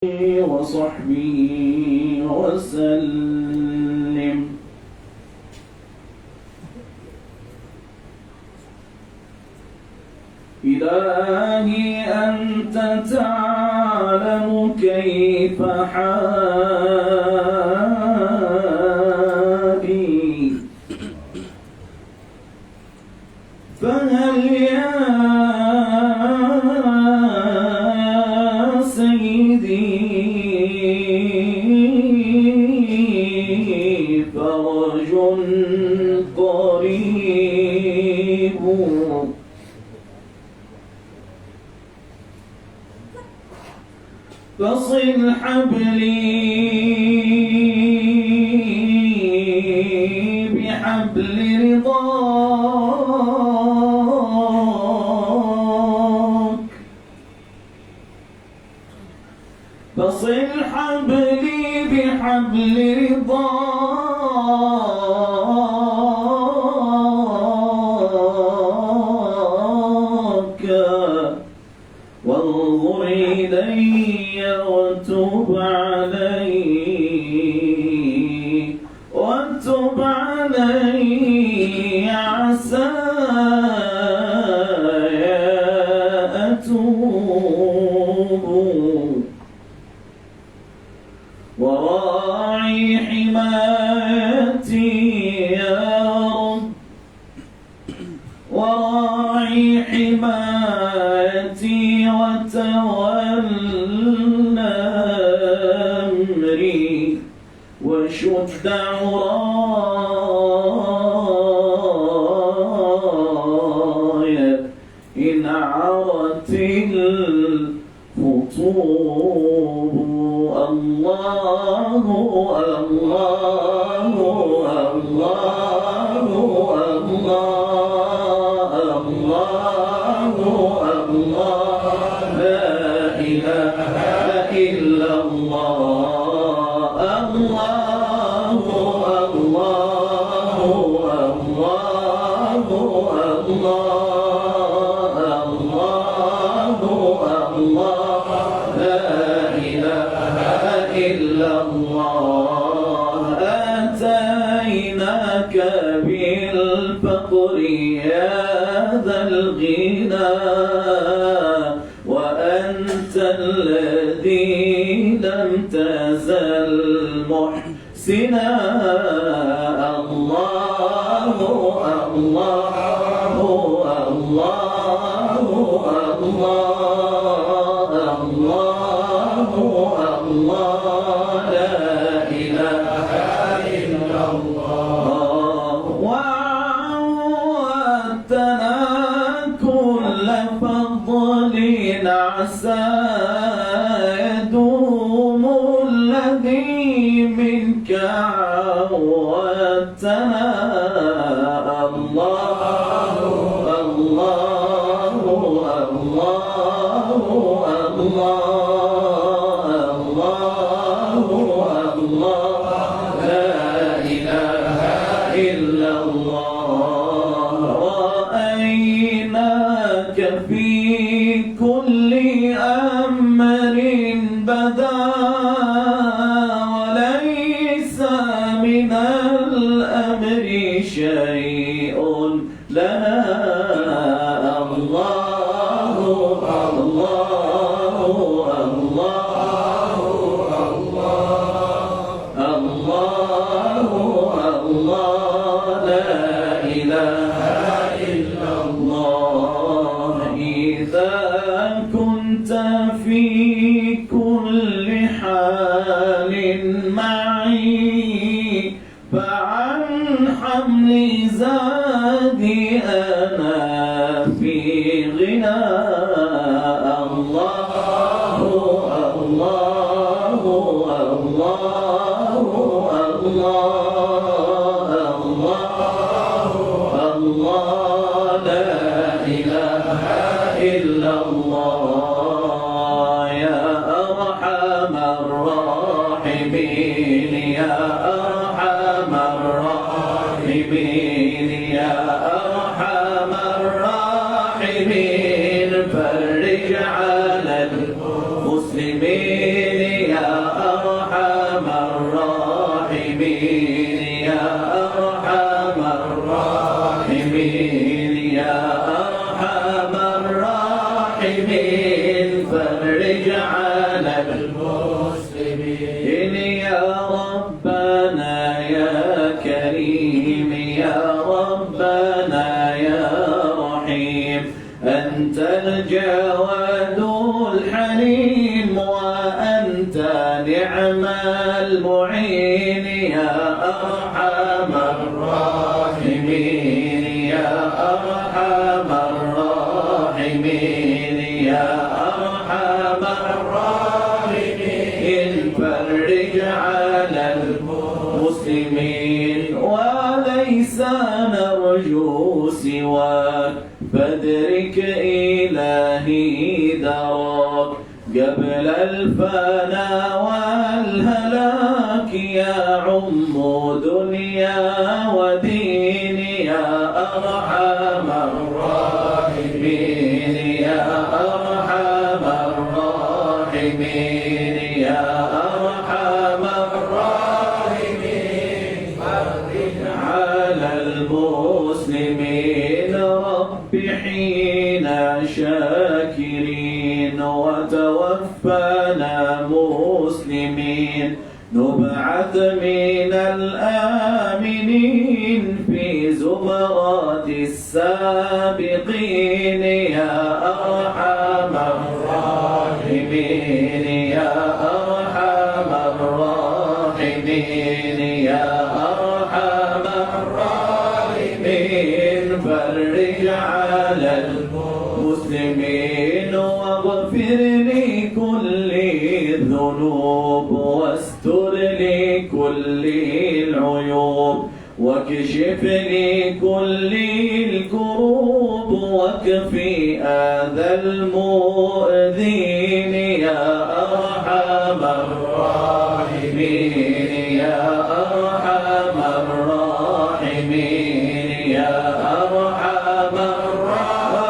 وصحبه وسلم. إلهي أنت تعلم كيف حالي، فهل يا سيدي فرج قريب، فصل حبلي بحبل رضاك، فصل حبلي بحبل رضاك، وانظر إلي وتب علي، وتب علي عساي أتوب، وراعي حمايتي يا رب، وراعي حمايتي وتولى أمري، وشد عراي إن عرت الخطوب. الله الله الله الله الله الله، لا إله إلا الله. الله الله الله الله الله، لا إله إلا الله. آتيناك بالفقر يا ذا الغنى، وأنت الذي لم تزل محسنا. الله الله الله الله الله، لا إله إلا الله. وعودتنا كل فضل عسى يدوم الذي منك عودتنا. الله الله الله الله، لا إله إلا الله. رأيناك في كل أمر بدا، وليس من الأمر شيء لنا. الله الله الله الله الله، لا إله إلا الله. إذا كنت في كل حال معي، فعن حمل زادي أنا في غنى. الله الله الله الله، لا إله إلا الله. يا أرحم الراحمين، يا أرحم الراحمين، يا أرحم الراحمين، فرج على المسلمين أنت نعم المعين يا أرحم الراحمين يا أرحم الراحمين يا أرحم الراحمين فرج على المسلمين وليس نرجو سواك فادرك إلهي دراك قبل الفنا والهلاك يعم دنيا ودين يا أرحم الراحمين يا أرحم الراحمين يا أرحم الراحمين فرج على المسلمين رب حين شاكرين وتوفنا مسلمين نبعث من الآمنين في زمرات السابقين يا أرحم الراحمين يا أرحم الراحمين يا أرحم الراحمين فرج على المسلمين واغفر لكل الذنوب واستر لكل العيوب واكشف لكل الكروب واكفي أذى المؤذين يا أرحم الراحمين يا أرحم الراحمين يا أرحم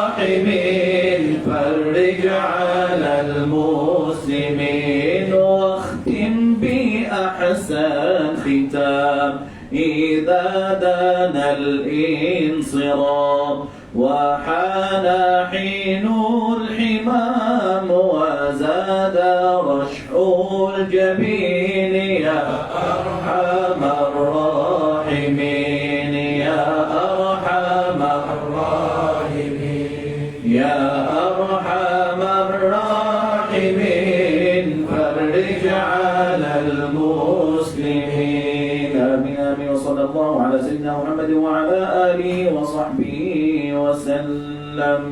الراحمين فرج على المسلمين واختم بأحسن ختام إذا دنا الانصرام وحان حين الحمام وزاد رشح الجبين يا أرحم الراحمين يا أرحم الراحمين يا أرحم الراحمين فرج على المسلمين آمين آمين وصلى الله على سيدنا محمد وعلى آله وصحبه وسلم.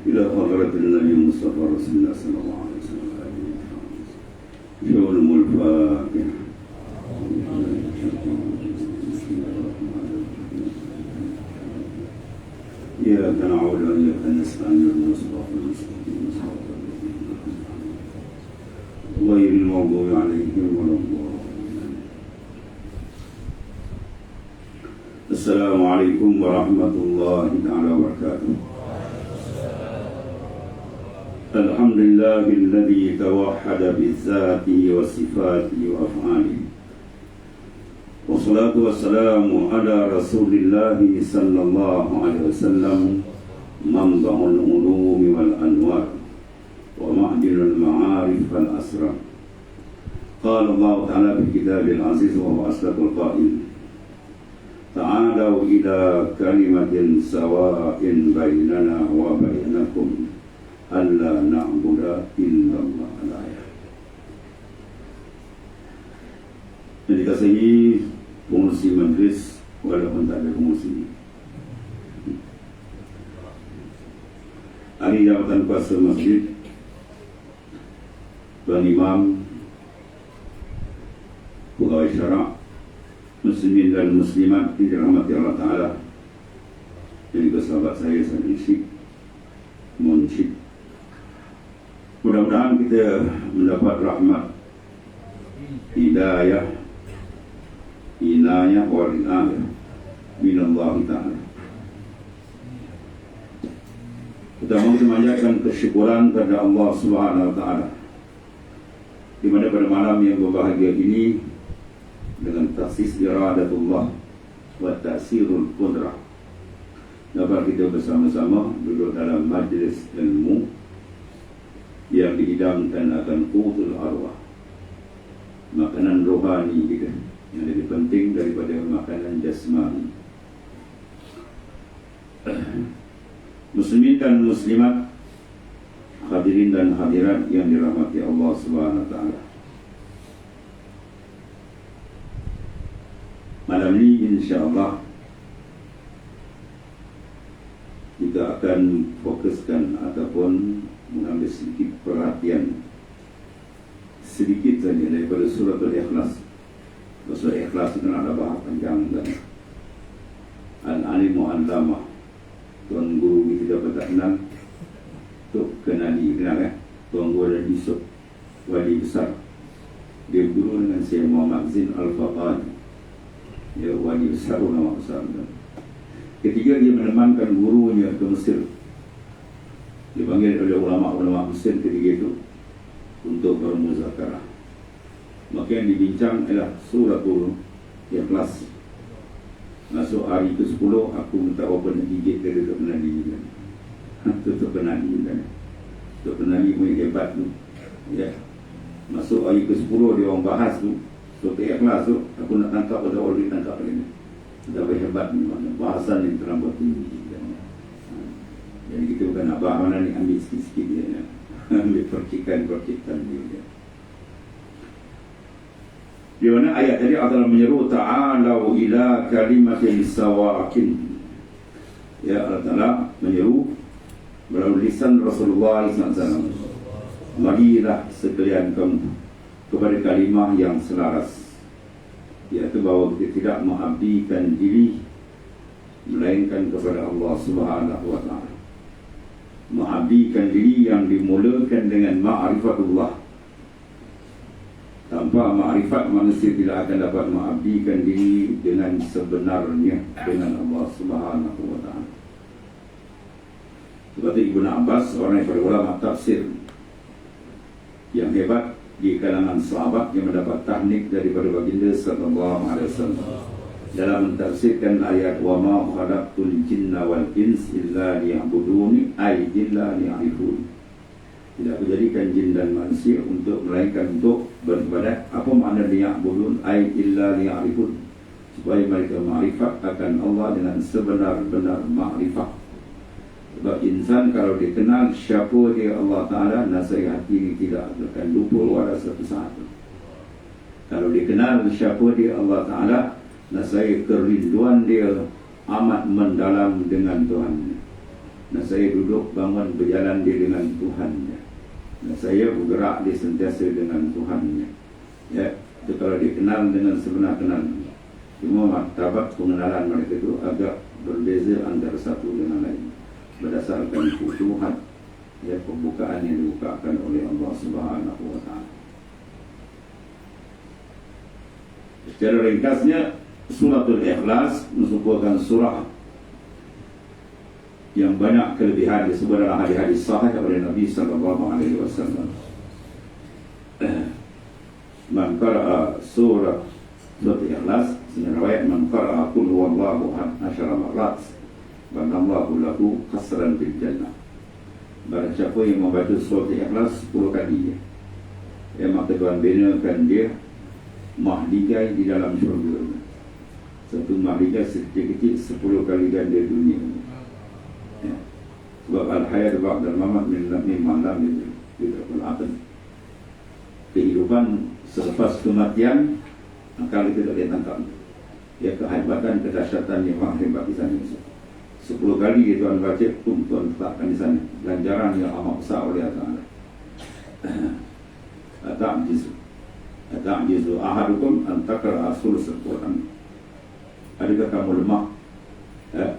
إلى حضرة النبي المصطفى رسول الله صلى الله عليه وسلم شؤون الفاتحة. إياك نعبد وإياك نستعين اهدنا الصراط المستقيم صراط الذين أنعمت عليهم غير المغضوب عليهم ولا الضالين. السلام عليكم ورحمة الله تعالى وبركاته. الحمد لله الذي توحد بذاته وصفاته وأفعاله والصلاة والسلام على رسول الله صلى الله عليه وسلم منبع العلوم والأنوار ومعدن المعارف والأسرار. قال الله تعالى في كتابه العزيز وهو أصدق القائل تعالوا إلى كلمة سواء بيننا وبينكم ألا نعبد إلا الله. Yang dikasihi pengurus majlis walaupun tak ada pengurus ini. Ahli jabatan kuasa masjid, Tuan Imam, pegawai masyarakat muslimin dan muslimat yang dirahmati Allah Ta'ala, dan juga sahabat saya Syekh Munsyid. Mudah-mudahan kita mendapat rahmat, hidayah, inayah wal inayah min Allah Ta'ala. Pertama kita memanjatkan kesyukuran kepada Allah Subhanahu Wa Ta'ala, di mana pada malam yang berbahagia ini dengan taksis iradatullah wa ta'sirul qudrah dapat kita bersama-sama duduk dalam majlis ilmu yang dihidangkan akan qutul arwah, makanan rohani kita yang lebih penting daripada makanan jasmani. Muslimin dan muslimat, hadirin dan hadirat yang dirahmati Allah Subhanahu Wa Ta'ala. Malam ini insyaAllah kita akan fokuskan ataupun mengambil sedikit perhatian sedikit saja daripada surah Al-Ikhlas. Surah Al-Ikhlas itu ada bahas panjang dan Al-Alim Mu'allamah, tuan guru kita dapat tak kenal, Tok Kenali, kenal tuan guru ada Yusuf Wali Besar, dia guru dengan Syekh Muhammad Zin Al-Faqani, dia wali besar, ulama besar. Ketiga, dia menemankan gurunya ke Mesir, dipanggil oleh ulama-ulama Mesir ketiga itu untuk bermuzakarah. Maka yang dibincang adalah suratul Ikhlas. Masuk hari ke-10, aku minta apa nak gigit dari Tok Kenali juga. Tok Kenali juga. Tok Kenali punya hebat tu. Ya. Masuk hari ke-10 dia orang bahas tu surah Ikhlas tu, aku nak tangkap pada orang tangkap lagi. Betapa hebat ni, bahasan yang terlampau tinggi. Jadi kita bukan nak bahas mana ni, ambil sikit-sikit dia. Ambil percikan-percikan dia. Di mana ayat tadi adalah menyeru ta'alau ila kalimatin sawa'akin. Ya, Allah Ta'ala menyeru melalui lisan Rasulullah SAW. Marilah sekalian kamu kepada kalimah yang selaras, iaitu bahawa kita tidak mengabdikan diri melainkan kepada Allah Subhanahu Wa Ta'ala. Mengabdikan diri yang dimulakan dengan ma'rifatullah. Tanpa ma'rifat, manusia tidak akan dapat mengabdikan diri dengan sebenarnya dengan Allah Subhanahu Wa Ta'ala. Seperti Ibn Abbas, orang yang berulama tafsir yang hebat di kalangan sahabat yang mendapat tahnik daripada baginda sallallahu alaihi wasallam dalam mentafsirkan ayat wa ma khalaqtul jinna wal ins illa liya'buduni ay illa liya'rifun. Tidak dijadikan jin dan manusia untuk melainkan untuk beribadat. Apa makna liya'budun ay illa liya'rifun? Supaya mereka makrifat akan Allah dengan sebenar-benar makrifat. Sebab insan kalau dikenal siapa dia Allah Ta'ala, nasihat hati ini tidak akan lupa pada satu saat. Kalau dikenal siapa dia Allah Ta'ala, nasihat kerinduan dia amat mendalam dengan Tuhan. Nasihat duduk bangun berjalan dia dengan Tuhannya. Nasihat bergerak dia sentiasa dengan Tuhannya. Ya, itu kalau dikenal dengan sebenar kenal. Cuma martabat pengenalan mereka itu agak berbeza antara satu dengan lain, berdasarkan futuhat, ya, pembukaan yang dibukakan oleh Allah Subhanahu Wa Ta'ala. Secara ringkasnya, suratul Ikhlas merupakan surah yang banyak kelebihan disebut dalam hadis-hadis sahih oleh Nabi sallallahu alaihi wasallam. Man qara'a surah Ikhlas, sebenarnya riwayat man qara'a qul huwallahu ahad 10 marrat banallahu lahu qasran bil jannah. Barang siapa yang membaca surah Ikhlas 10 kali, ya, maka Tuhan binakan dia mahligai di dalam syurga. Satu mahligai sekecil-kecil 10 kali ganda dunia. Ya. Sebab al-hayat ba'dal mamat min malam itu al-aql. Kehidupan selepas kematian akal itu tidak ditangkap. Ya, kehebatan, kedahsyatan yang hebat di sana. 10 kali Tuhan baca, Tuhan letakkan di sana ganjaran yang amat besar oleh Allah. Tak jisu. Ata'jizu ahadukum an taqra'a thulutsal Quran. Adakah kamu lemah,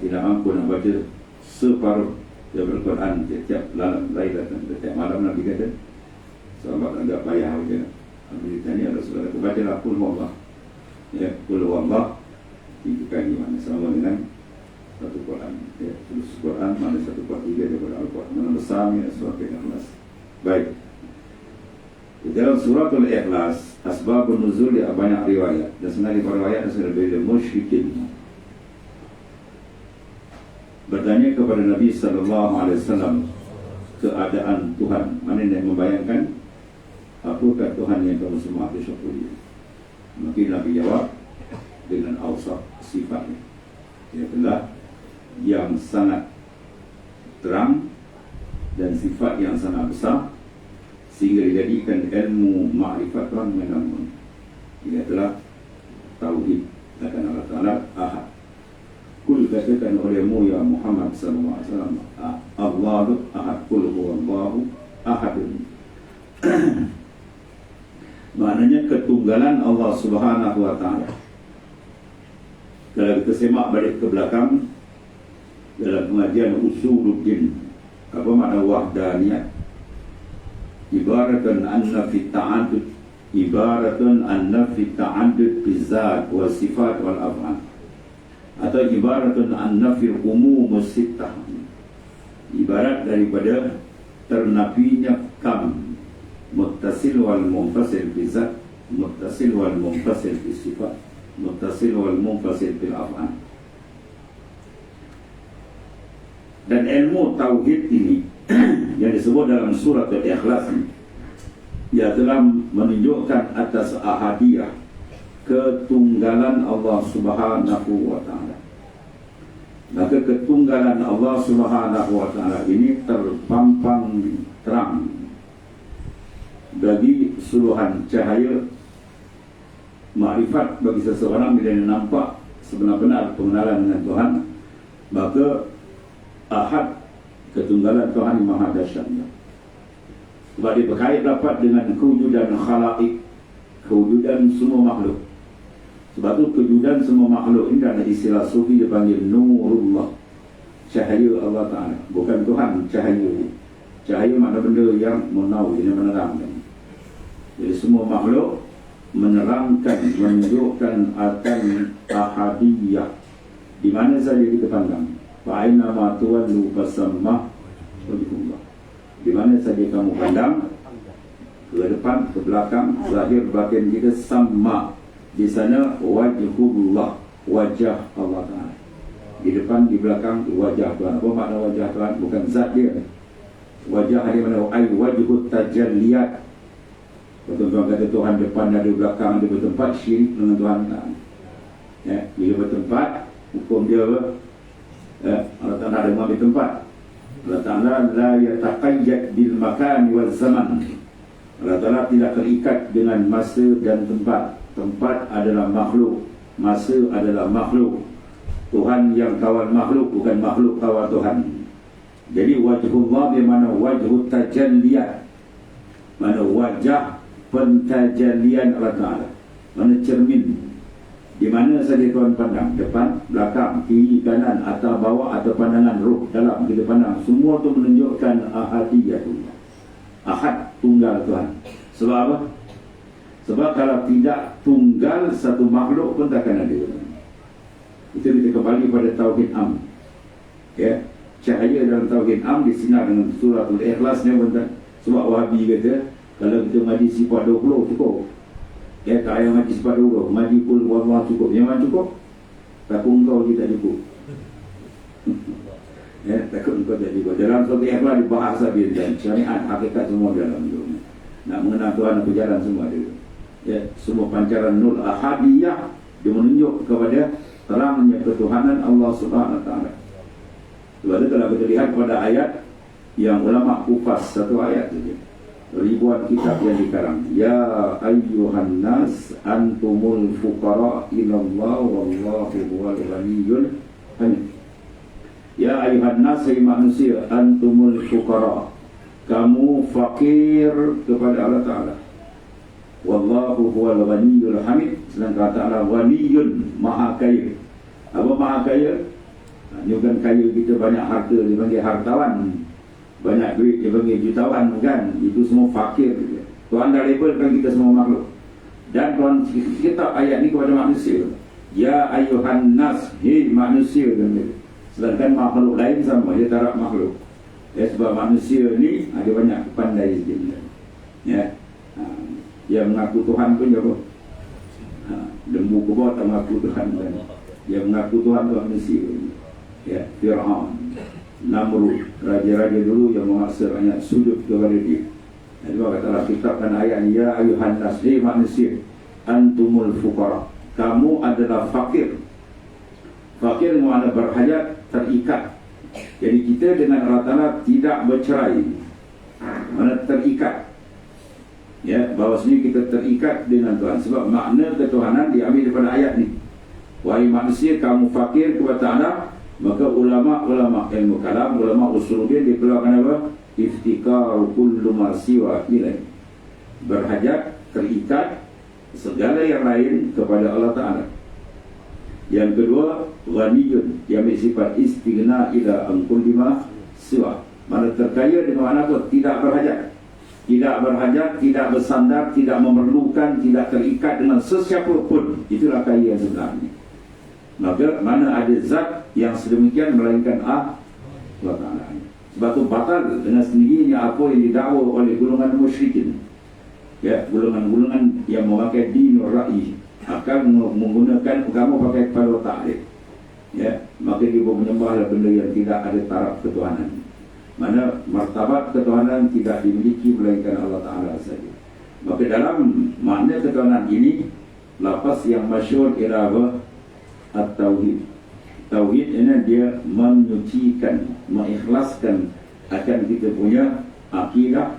tidak mampu nak baca separuh daripada Quran setiap lailatan, setiap malam? Nabi kata, sahabat agak payah saja. Nabi tanya Rasulullah, bacalah qul huwallah. Ya, qul huwallah 3 kali, mana sama dengan satu Quran. Ya, terus Quran mana 1/3 daripada Al-Quran. Mana besarnya surat Al-Ikhlas. Baik. Di dalam surat Al-Ikhlas, asbabun nuzul dia banyak riwayat, dan sebenarnya para riwayat adalah dari musyrikin. Bertanya kepada Nabi sallallahu alaihi wasallam keadaan Tuhan. Mana yang membayangkan apakah Tuhan yang kamu semua syukuri? Mungkin Nabi jawab dengan awsaf sifatnya. Dia adalah yang sangat terang dan sifat yang sangat besar, sehingga dijadikan ilmu ma'rifat Tuhan menanggung. Ia adalah tauhid akan Allah Ta'ala ahad. Kul katakan olehmu ya Muhammad sallallahu alaihi wasallam, Allahu ahad, kul huwallahu ahadun. Maknanya ketunggalan Allah Subhanahu wa Ta'ala. Kalau kita semak balik ke belakang dalam pengajian Usuluddin, apa makna wahdaniyah? Ibaratun anna fi ta'addud, ibaratun anna fi ta'addud bizat wal sifat wal af'al, atau ibaratun anna fi umum sittah, ibarat daripada ternafinya kam, muttasil wal munfasil bizat, muttasil wal munfasil bis sifat, muttasil wal munfasil bil af'al. Dan ilmu tauhid ini yang disebut dalam surat Al-Ikhlas, ia telah menunjukkan atas ahadiyah, ketunggalan Allah Subhanahu wa Ta'ala. Maka ketunggalan Allah Subhanahu wa Ta'ala ini terpampang terang bagi suluhan cahaya makrifat bagi seseorang bila dia nampak sebenar-benar pengenalan dengan Tuhan. Maka ahad, ketunggalan Tuhan yang maha dahsyatnya, sebab dia berkait dapat dengan kewujudan khalaik, kewujudan semua makhluk. Sebab tu kewujudan semua makhluk ini adalah istilah sufi dipanggil nurullah, cahaya Allah Ta'ala. Bukan Tuhan, cahaya. Cahaya makna benda yang menawir, yang menerangkan. Jadi semua makhluk menerangkan, menunjukkan akan ahadiyah di mana saja kita pandang. Fa'ina ma tuwallu fasamma wajhullah. Di mana saja kamu pandang, ke depan, ke belakang, zahir batin kita sama. Di sana wajhullah, wajah Allah Ta'ala. Di depan, di belakang, wajah Tuhan. Apa makna wajah Tuhan? Bukan zat dia. Wajah di mana? Ay wajhut tajalliyat. Tuan-tuan kata Tuhan depan ada, belakang ada, bertempat, syirik dengan Tuhan. Ya, bila bertempat, hukum dia apa? Allah Ta'ala ada mengambil tempat. Allah Ta'ala la yataqayyad bil makan wal zaman. Allah Ta'ala tidak terikat dengan masa dan tempat. Tempat adalah makhluk, masa adalah makhluk. Tuhan yang kawan makhluk, bukan makhluk kawan Tuhan. Jadi wajhullah di mana wajhut tajalliyat, mana wajah pentajalian Allah Ta'ala, mana cermin. Di mana saja Tuhan pandang, depan, belakang, kiri, kanan, atas, bawah, atau pandangan roh dalam kita pandang, semua itu menunjukkan ahadiyah, ahad, tunggal Tuhan. Sebab apa? Sebab kalau tidak tunggal, satu makhluk pun takkan ada. Itu kita kembali pada tauhid am. Ya, cahaya dalam tauhid am disinar dengan surah Al-Ikhlas ni, sebab Wahabi kata kalau kita ngaji sifat 20 cukup. Ya, tak payah ngaji sifat 20, ngaji kul wallah cukup. Yang mana cukup? Takut engkau dia tak cukup. Ya, takut engkau tak cukup. Dalam surah Al-Ikhlas dibahas habis dan syariat hakikat semua dalam itu. Nak mengenal Tuhan dan berjalan semua ada. Ya, semua pancaran nur ahadiyah dia menunjuk kepada terangnya ketuhanan Allah Subhanahu wa Ta'ala. Sebab itu kalau kita lihat pada ayat yang ulama kupas satu ayat saja, ribuan kitab yang dikarang. Ya ayyuhan nas antumul fuqara ilallah wallahu huwal ghaniyyul hamid. Ya ayyuhan nas, hai manusia, antumul fuqara, kamu fakir kepada Allah Ta'ala. wallahu huwal ghaniyyul hamid. Sedangkan Ta'ala ghaniyun, maha kaya. Apa maha kaya? Ini bukan kaya kita banyak harta dipanggil hartawan, banyak duit dipanggil jutawan, bukan. Itu semua fakir. Tuhan dah labelkan kita semua makhluk. Dan Tuhan kita ayat ni kepada manusia, ya ayuhan nas, hei manusia. Sedangkan makhluk lain sama, dia taraf makhluk. Sebab manusia ni ada banyak pandai sikit. Ya. Yang mengaku Tuhan pun apa? Lembu kebawah tak mengaku Tuhan kan. Yang mengaku Tuhan tu manusia. Ya, Fir'aun, Namrud, raja-raja dulu yang memaksa rakyat sujud kepada dia. Jadi katalah kitabkan ayat ni, ya ayuhan nas, hei manusia, antumul fuqara, kamu adalah fakir. Fakir makna berhajat, terikat. Jadi kita dengan Allah Ta'ala tidak bercerai, mana terikat. Ya, bahawasanya kita terikat dengan Tuhan. Sebab makna ketuhanan diambil daripada ayat ni. Wahai manusia, kamu fakir kepada Allah. Maka ulama-ulama ilmu kalam, ulama usuluddin dikeluarkan apa? Iftikaru kullu ma siwa ilaihi. Berhajat, terikat segala yang lain kepada Allah Ta'ala. Yang kedua, ghaniyun, yang bersifat istighna ila an kulli ma siwa. Mana terkaya dengan mana apa? Tidak berhajat. Tidak berhajat, tidak bersandar, tidak memerlukan, tidak terikat dengan sesiapa pun. Itulah kaya yang sebenarnya. Maka mana ada zat yang sedemikian melainkan Allah Ta'ala. Sebab itu batal dengan sendirinya apa yang didakwa oleh golongan musyrikin. Ya, golongan-golongan yang memakai dinur ra'i, akan menggunakan agama pakai kepala otak dia. Ya, maka dia menyembahlah benda yang tidak ada taraf ketuhanan. Mana martabat ketuhanan tidak dimiliki melainkan Allah Ta'ala saja. Maka dalam makna ketuhanan ini, lafaz yang masyhur ialah at-tauhid. Tauhid ini dia menyucikan, mengikhlaskan akan kita punya akidah,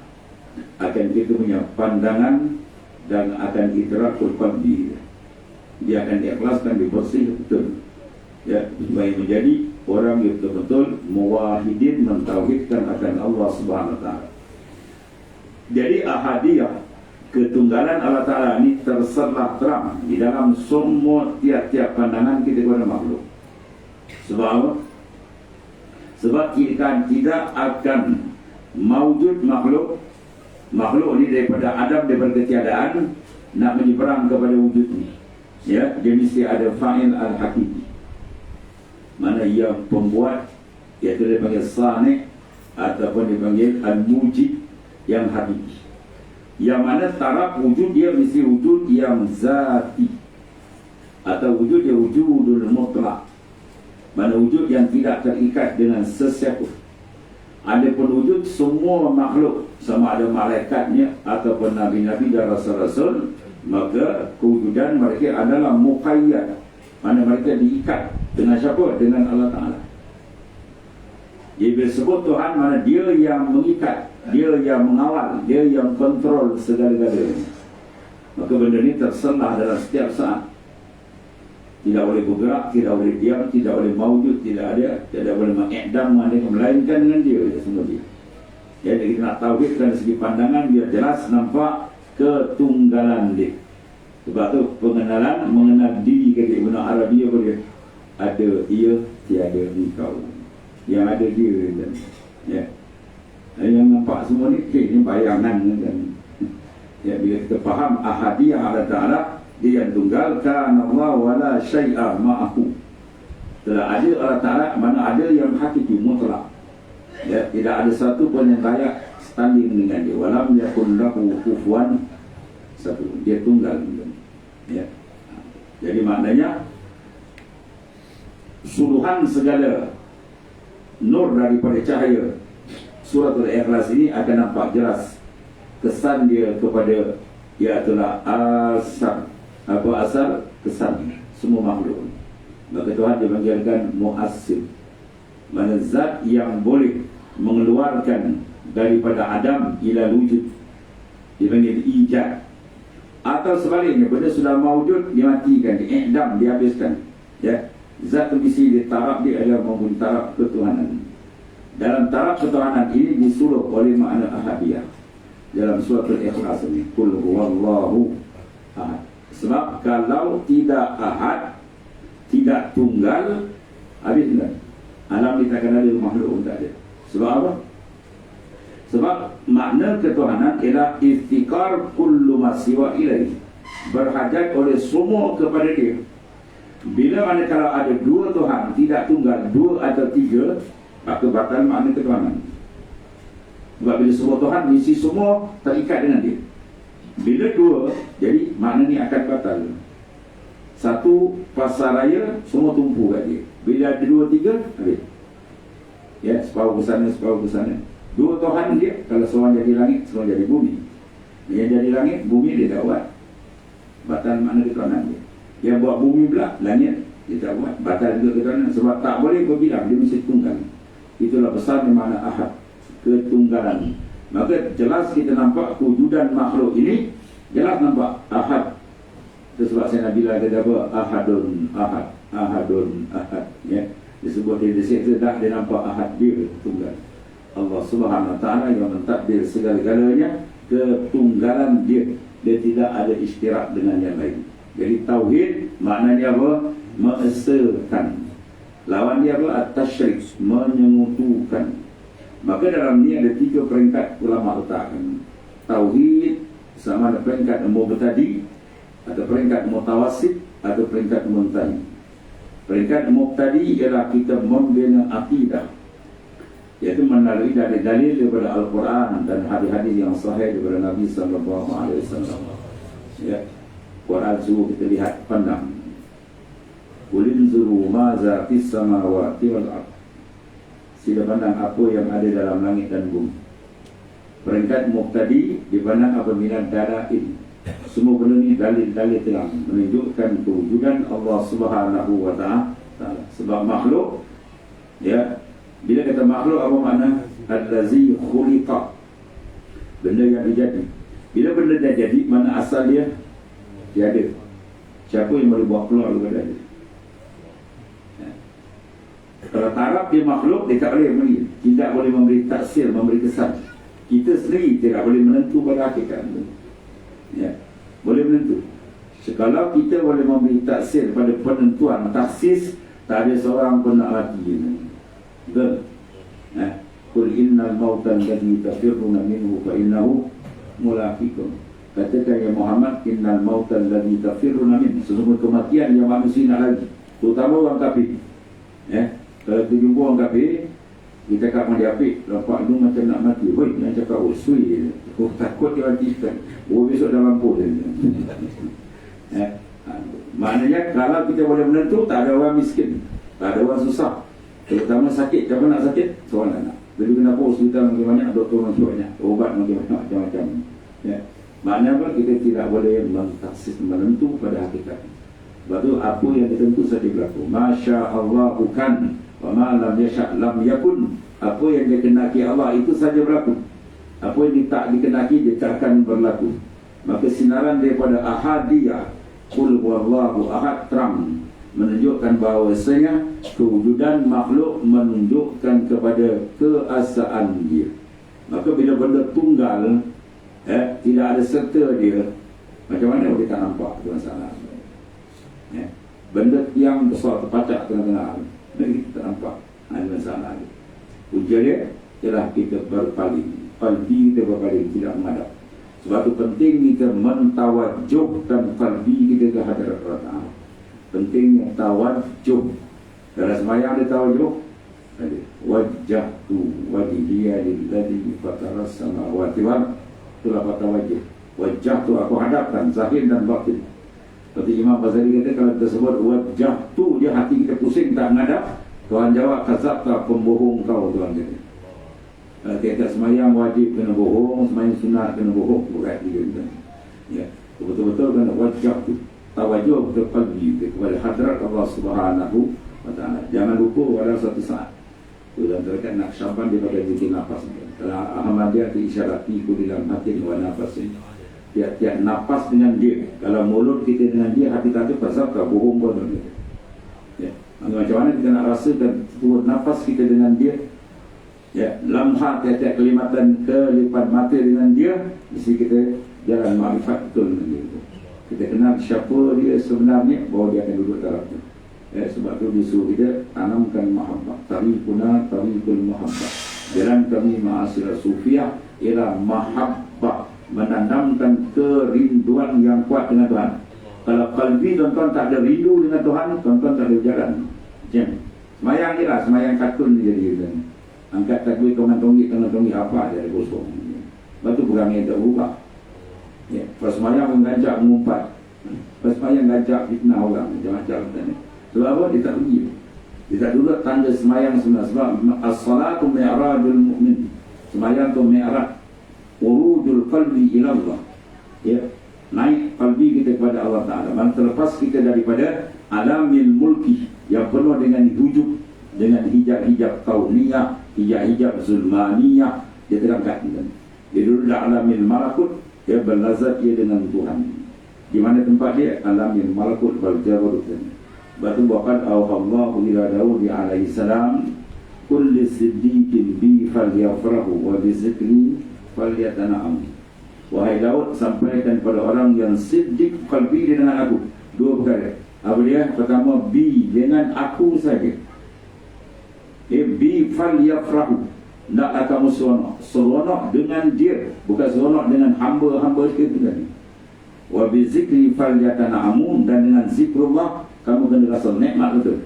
akan kita punya pandangan, dan akan idrakul qalbi. Dia akan diikhlaskan, dibersih betul. Ya, supaya menjadi orang yang betul-betul muwahhidin, mentauhidkan akan Allah Subhanahu Wa Taala. Jadi ahadiyah, ketunggalan Allah Ta'ala ini terserah terang di dalam semua tiap-tiap pandangan kita kepada makhluk. Sebab apa? Sebab kita tidak akan mawujud makhluk. Makhluk ini daripada Adam, daripada ketiadaan, nak menyeberang kepada wujud ini. Ya, dia mesti ada fa'il al-hakiki. Mana yang pembuat, iaitu dia panggil sani' ataupun dipanggil al-mujid yang hakiki. Yang mana taraf wujud dia mesti wujud yang zati, atau wujud yang wujudul mutlak. Mana wujud yang tidak terikat dengan sesiapa. Adapun wujud semua makhluk, sama ada malaikatnya ataupun nabi-nabi dan rasul-rasul, maka kewujudan mereka adalah muqayyad. Mana mereka diikat dengan siapa? Dengan Allah Ta'ala. Dia disebut Tuhan, mana dia yang mengikat, dia yang mengawal, dia yang kontrol segala-galanya. Maka benda ini terselah dalam setiap saat. Tidak boleh bergerak, tidak boleh diam, tidak boleh mawujud, tidak boleh mengikdam, melainkan dengan dia, semua dia. Jadi kita nak tauhidkan dari segi pandangan, biar jelas nampak ketunggalan dia. Sebab tu pengenalan, mengenal diri kata Ibn Arabi apa dia? Ada ia, tiada engkau. Yang ada dia kan. Ya. Yang nampak semua ni, ini bayangan kan. Ya, bila kita faham ahadiyah Allah Ta'ala, dia yang tunggal, kan Allah wala syai'a ma'ahu. Telah ada Allah Ta'ala, mana ada yang hakiki mutlak. Ya, tidak ada satu pun yang layak standing dengan dia. Walam yakun lahu kufuwan satu. Dia tunggal. Ya. Jadi maknanya suluhan segala nur daripada cahaya Suratul Ikhlas ini akan nampak jelas kesan dia kepada, iaitulah asar. Apa asar? Kesan semua makhluk. Maka Tuhan dipanggilkan mu'assir, mana zat yang boleh mengeluarkan daripada Adam ila wujud, dipanggil ijad. Atau sebaliknya, benda sudah mawujud, dimatikan, diikdam, dihabiskan. Ya, zat itu isi di taraf dia adalah mempunyai taraf ketuhanan. Dalam taraf ketuhanan ini disuruh oleh makna ahadiyah. dalam surah Al-Ikhlas ini, qul huwallahu ahad. Sebab kalau tidak ahad, tidak tunggal, habis kan? Alam kita akan ada, makhluk pun tak ada. Sebab apa? Sebab makna ketuhanan ialah iftikar kullu masiwa ilaih, berhajat oleh semua kepada dia. Bila mana kalau ada dua Tuhan, tidak tunggal, dua atau tiga, maka batal makna ketuhanan. Sebab bila semua Tuhan, mesti semua terikat dengan dia. Bila dua, jadi makna ni akan batal. Satu pasar raya, semua tumpu kat dia. Bila ada dua, tiga, habis. Ya, separuh ke sana, separuh ke sana. Dua Tuhan dia, kalau seorang jadi langit, seorang jadi bumi. Yang jadi langit, bumi dia tak buat. Batal makna ketuhanan dia. Yang buat bumi pula, langit, dia tak buat. Batal juga ketuhanan. Sebab tak boleh berbilang, dia mesti tunggal. Itulah besar makna ahad, ketunggalan. Maka jelas kita nampak kewujudan makhluk ini, jelas nampak ahad. Itu sebab saya Nabi kata apa? Ahadun ahad, ahadun ahad. Ya, disebut dia dah dia nampak ahad, dia tunggal. Allah Subhanahu Wa Taala yang mentadbir segala-galanya, ketunggalan dia. Dia tidak ada istirak dengan yang lain. Jadi tauhid maknanya apa? Mengesakan. Lawan dia apa? At-tasyrik, menyekutukan. Maka dalam ni ada tiga peringkat ulama letakkan. Tauhid sama ada peringkat mubtadi, ada peringkat mutawassit, ada peringkat muntahi. Peringkat mubtadi ialah kita membina akidah, iaitu melalui dari dalil daripada Al-Quran dan hadis-hadis yang sahih daripada Nabi sallallahu alaihi wasallam. Ya. Quran suruh kita lihat, pandang. Qul inzuru maza fis samawati wal ardh. Sila pandang apa yang ada dalam langit dan bumi. Peringkat mubtadi dipandang apabila dalail. Semua benda ni dalil-dalil terang menunjukkan kewujudan Allah Subhanahu Wa Taala. Sebab makhluk, ya, bila kata makhluk apa makna? Allazi khuliqa, benda yang dijadi. Bila benda dah jadi, mana asal dia? Tiada. Siapa yang boleh buat keluar daripada dia? Kalau taraf dia makhluk, dia tak boleh memberi, tidak boleh memberi taksir, memberi kesan. Kita sendiri tidak boleh menentu pada hakikat itu. Ya, boleh menentu. Kalau kita boleh memberi taksir pada penentuan taksis, tak ada seorang pun nak mati. Betul? Qul innal mautan alladhi tafirruna minhu fa innahu mulaqikum. Katakan ya Muhammad, innal mautan alladhi tafirruna minhu, sesungguhnya kematian yang manusia nak lagi, terutama orang kafir. Ya, kalau kita jumpa orang kafir, kita cakap dengan dia apik, nampak lu macam nak mati. Hoi, nak cakap sui. Oh, takut dia mati kan. Oh, besok dah lampu dia. Maknanya kalau kita boleh menentu, tak ada orang miskin, tak ada orang susah. Terutama sakit, siapa nak sakit? Seorang nak. Jadi kenapa hospital makin banyak, doktor makin banyak, obat makin banyak, macam-macam. Ya. Maknanya apa? Kita tidak boleh mentaksis, menentu pada hakikat. Sebab tu apa yang ditentu saja berlaku. Masya Allah bukan, wa ma lam yasha' lam yakun. Apa yang dikenaki Allah itu saja berlaku. Apa yang tak dikenaki dia tak akan berlaku. Maka sinaran daripada ahadiyah, qul huwallahu ahad, terang menunjukkan bahawasanya kewujudan makhluk menunjukkan kepada keasaan dia. Maka bila benda tunggal, tidak ada serta dia, macam mana boleh tak nampak? Itu masalah. Benda yang besar terpacak tengah-tengah, kita tak nampak. Ada masalah. Ujian dia ialah kita berpaling, qalbi kita berpaling, tidak menghadap. Sebab itu penting kita mentawajjuhkan qalbi kita ke hadarat Allah Ta'ala. Pentingnya tawajjuh. Dalam semayang ada tawajjuh, wajjahtu wajhiya lilladzi fataras samawati wal ardh. Itulah tawajjuh. Wajjahtu, aku hadapkan zahir dan batin. Seperti Imam Ghazali kata, kalau kita sebut wajjahtu, dia hati kita pusing tak menghadap. Tuhan jawab, kazabta, pembohong kau, Tuhan kata. Kita semayang wajib kena bohong, semayang sunat kena bohong, berat juga. Ya, betul-betul kena wajjahtu, tawajuh ke qalbi, kepada hadrat Allah Subhanahu Wa Ta'ala. Jangan lupa pada satu saat. Dan terdekat Naqsyaband dia pakai zikir nafas. Kalau Ahmadiyah diisyarati ku dalam hati wa nafas. Tiap-tiap nafas dengan dia. Kalau mulut kita dengan dia, hati kita pasal ke bohong pun. Ya. Macam mana kita nak rasakan turut nafas kita dengan dia? Ya, dalam hal tiap-tiap kelipat mata dengan dia, mesti kita jalan makrifat betul dengan dia. Kita kenal siapa dia sebenarnya, bahawa dia akan duduk taraf itu. Ya, sebab itu disuruh kita tanamkan mahabbah. Tariqul mahabbah. Jalan kami ma'asyiral sufiah ialah mahabbah, menanamkan kerinduan yang kuat dengan Tuhan. Kalau kalbi tuan-tuan tak ada rindu dengan Tuhan, tuan-tuan tak ada jalan. Macam semayang je lah, semayang kartun dia jadi. Angkat takbir tongi apa dia ada kosong. Lepas tu perangnya tak berubah. Ya, pas semayang mengajak mengumpat. Pas semayang mengajak fitnah orang macam-macam tadi. Sebab apa? Dia tak pergi. Dia tak duduk tanda semayang sebenarnya. Sebab as-salatu mi'rajul mu'min. Semayang tu mi'raj urujul qalbi ila Allah. Ya, naik qalbi kita kepada Allah Ta'ala. Dan terlepas kita daripada alamil mulki yang penuh dengan hujub, dengan hijab-hijab kauniyah, hijab-hijab zulmaniyah. Dia terangkat. Dia duduk dalam alamil malakut. Dia berlazat dia dengan Tuhan. Di mana tempat dia? Alamil malakut wal jabarut. Batu bahkan Allahu ila Daud alaihi salam, kulli siddiqin bi falyafrahu wa bi zikri falyatana'am. Wahai Daud, sampaikan kepada orang yang siddiq qalbi dengan aku. Dua perkara. Apa dia? Pertama, bi dengan aku saja. Bi falyafrahu. Naklah kamu seronok dengan dia, bukan seronok dengan hamba-hamba dia tadi. Wa bi zikri falyatana'am, dan dengan zikrullah kamu kena rasa nikmat betul.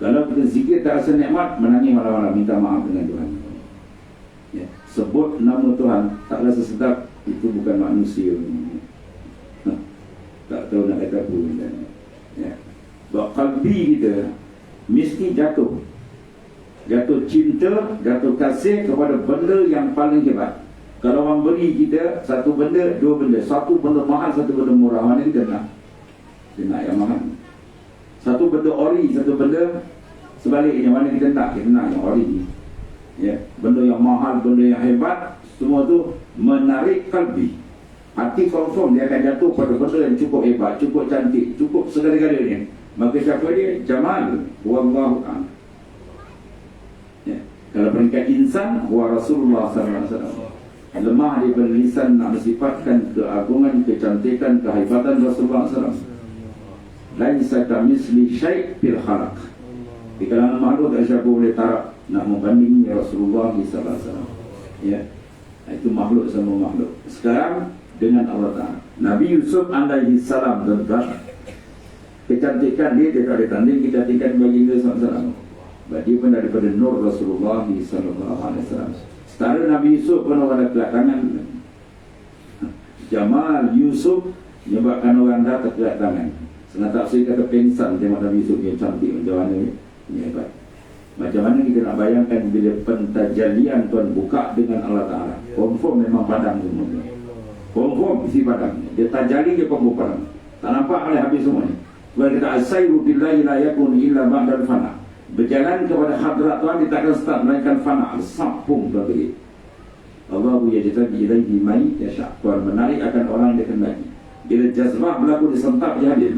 Kalau kita zikir tak rasa nikmat, menangis malam-malam minta maaf dengan Tuhan. Ya, sebut nama Tuhan tak rasa sedap, itu bukan manusia. Tak tahu nak kata apa. Ya. Sebab kalbi kita mesti jatuh cinta, jatuh kasih kepada benda yang paling hebat. Kalau orang beri kita satu benda, dua benda, satu benda mahal, satu benda murah, mana kita nak? Kita nak yang mahal. Satu benda ori, satu benda sebaliknya, mana kita nak? Kita nak yang ori. Ya, benda yang mahal, benda yang hebat, semua tu menarik kalbi. Hati confirm dia akan jatuh pada benda yang cukup hebat, cukup cantik, cukup segala-galanya. Maka siapa dia? Jamal. Wallahu a'lam. Ya. Kalau peringkat insan, wa Rasulullah SAW. Lemah di lisan nak mensifatkan keagungan, kecantikan, kehebatan Rasulullah SAW. Laisa kamisli syai' fil khalaq. Di kalangan makhluk tak siapa boleh taraf nak membandingi Rasulullah SAW. Ya, itu makhluk sama makhluk. Sekarang dengan Allah Ta'ala, Nabi Yusuf alaihi salam, tuan-tuan, kecantikan dia tak ada tanding kecantikan baginda SAW. Dia pun daripada nur Rasulullah SAW. Setara Nabi Yusuf pun orang ada tangan. Jamal Yusuf menyebabkan orang dah terkelak tangan. Senang tafsir kata pengsan tengok Nabi Yusuf yang cantik macam mana ni hebat. Macam mana kita nak bayangkan bila pentajalian Tuhan buka dengan Allah Ta'ala. Confirm memang padang semua. Confirm isi padang. Dia tajali dia confirm padang. Tak nampak oleh habis semua ni. Sebab kita asairu billahi la yakun illa ba'dal fana. Berjalan kepada hadrat Tuhan dia takkan start melainkan fana. Sampung tadi. Allahu yajtabi ilaihi may yasha'. Tuhan menarik akan orang yang dia kendaki. Bila jazbah berlaku disentak dia hadir.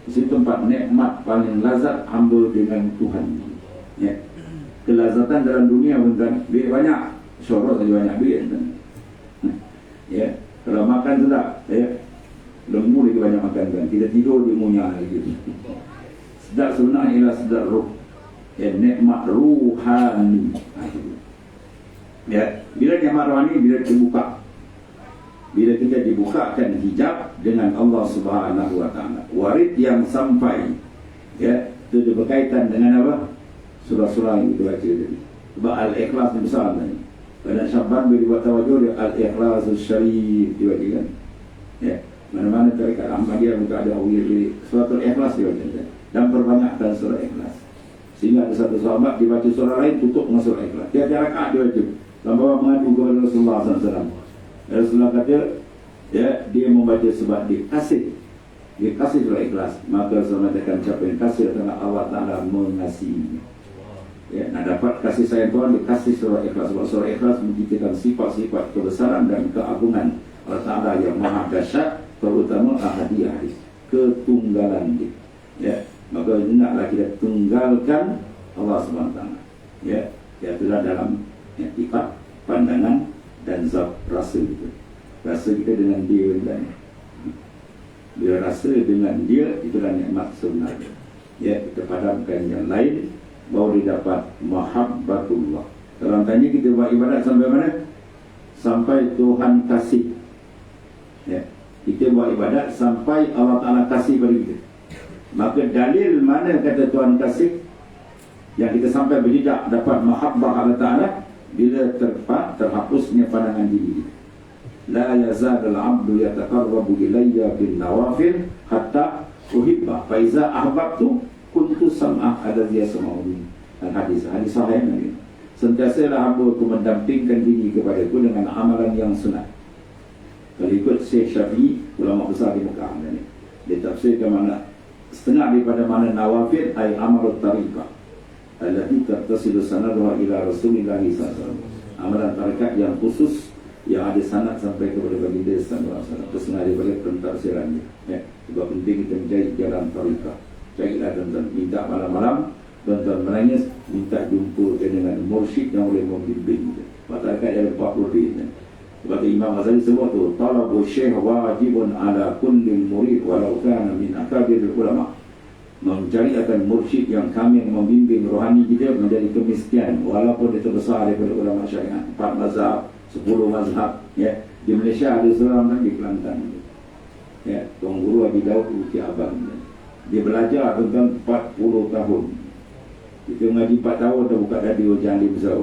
Di situ tempat nikmat paling lazat hamba dengan Tuhan. Ya. Kelazatan dalam dunia bukan duit banyak, syurga saja banyak duit. Ya. Kalau makan sedap, ya. Lembu lagi banyak makan kan. Kita tidur di munyah lagi. Sedap sebenarnya ialah sedap ruh. Ya, nikmat ruhani. Ya, bila nikmat rohani bila dibuka. Bila kita dibukakan hijab dengan Allah Subhanahu wa Ta'ala, warid yang sampai, ya, itu berkaitan dengan apa? Surah-surah yang kita baca tadi. Sebab Al-Ikhlas ni besar tadi. Pada Syaban bila dibuat tawajuh dia Al-Ikhlasul Syarif dibaca kan. Ya, mana-mana tarekat Ahmadiyah juga ada wirid suratul Ikhlas dibaca dan perbanyakkan surah Ikhlas. Sehingga ada satu sahabat dibaca surah lain tutup dengan surah Ikhlas. Tiap-tiap rakaat dibaca. Sampai mengadu kepada Rasulullah SAW. Rasulullah kata, ya, dia membaca sebab dia kasih surah Ikhlas. Maka Rasulullah katakan siapa yang kasih adalah Allah Ta'ala mengasihi. Ya, nak dapat kasih sayang Tuhan, dia kasih surah Ikhlas. Sebab surah Ikhlas menciptakan sifat-sifat kebesaran dan keagungan Allah Ta'ala yang maha dahsyat, terutama ahadiyah, ketunggalan dia. Ya, maka hendaklah kita tunggalkan Allah SWT. Ya, Iaitulah dalam iktikad, pandangan dan zat rasa kita. Rasa kita dengan dia dan bila rasa dengan dia, itulah nikmat sebenarnya. Ya, kita padamkan yang lain, baru dia dapat mahabbatullah. Kalau tanya kita buat ibadat sampai mana? Sampai Tuhan kasih. Ya, kita buat ibadat sampai Allah Ta'ala kasih pada kita. Maka dalil mana kata Tuhan kasih? Yang kita sampai berjejak dapat mahabbah Allah Ta'ala bila terhapusnya pandangan diri kita. La yazalul abdu yataqarrabu ilayya bin nawafil hatta uhibba fa iza ahbabtu kuntu sam'ah alladhi yasma'u bihi. Hadis sahih ni. Sentiasalah hamba aku mendampingkan diri kepadaku dengan amalan yang sunat. Kalau ikut Syekh Syafi'i, ulama besar di Mekah ni, dia tafsirkan mana setengah daripada mana nawafil ay amalut tariqah allati tattasilu sanaduha ila Rasulillah sallallahu alaihi wasallam. Amalan tariqah yang khusus yang ada sanad sampai kepada baginda sallallahu alaihi wasallam. Setengah daripada pentafsirannya. Ya, sebab penting kita mencari jalan tariqah. Carilah tuan-tuan, minta malam-malam, tuan-tuan menangis, minta jumpa dengan mursyid yang boleh membimbing kita. Tariqah ada 40 lebih. Sebab Imam Ghazali sebut tu, talabu syekh wajibun ala kulli murid walau kana min akabiril ulama. Mencari akan mursyid yang kami yang membimbing rohani kita menjadi kemiskinan walaupun dia terbesar daripada ulama syariat. 4 mazhab, 10 mazhab, ya. Di Malaysia ada seorang kan di Kelantan. Ya, Tuan Guru Haji Daud Uki Abang. Dia belajar tentang 40 tahun. Kita mengaji 4 tahun dah buka radio Jangan Besar.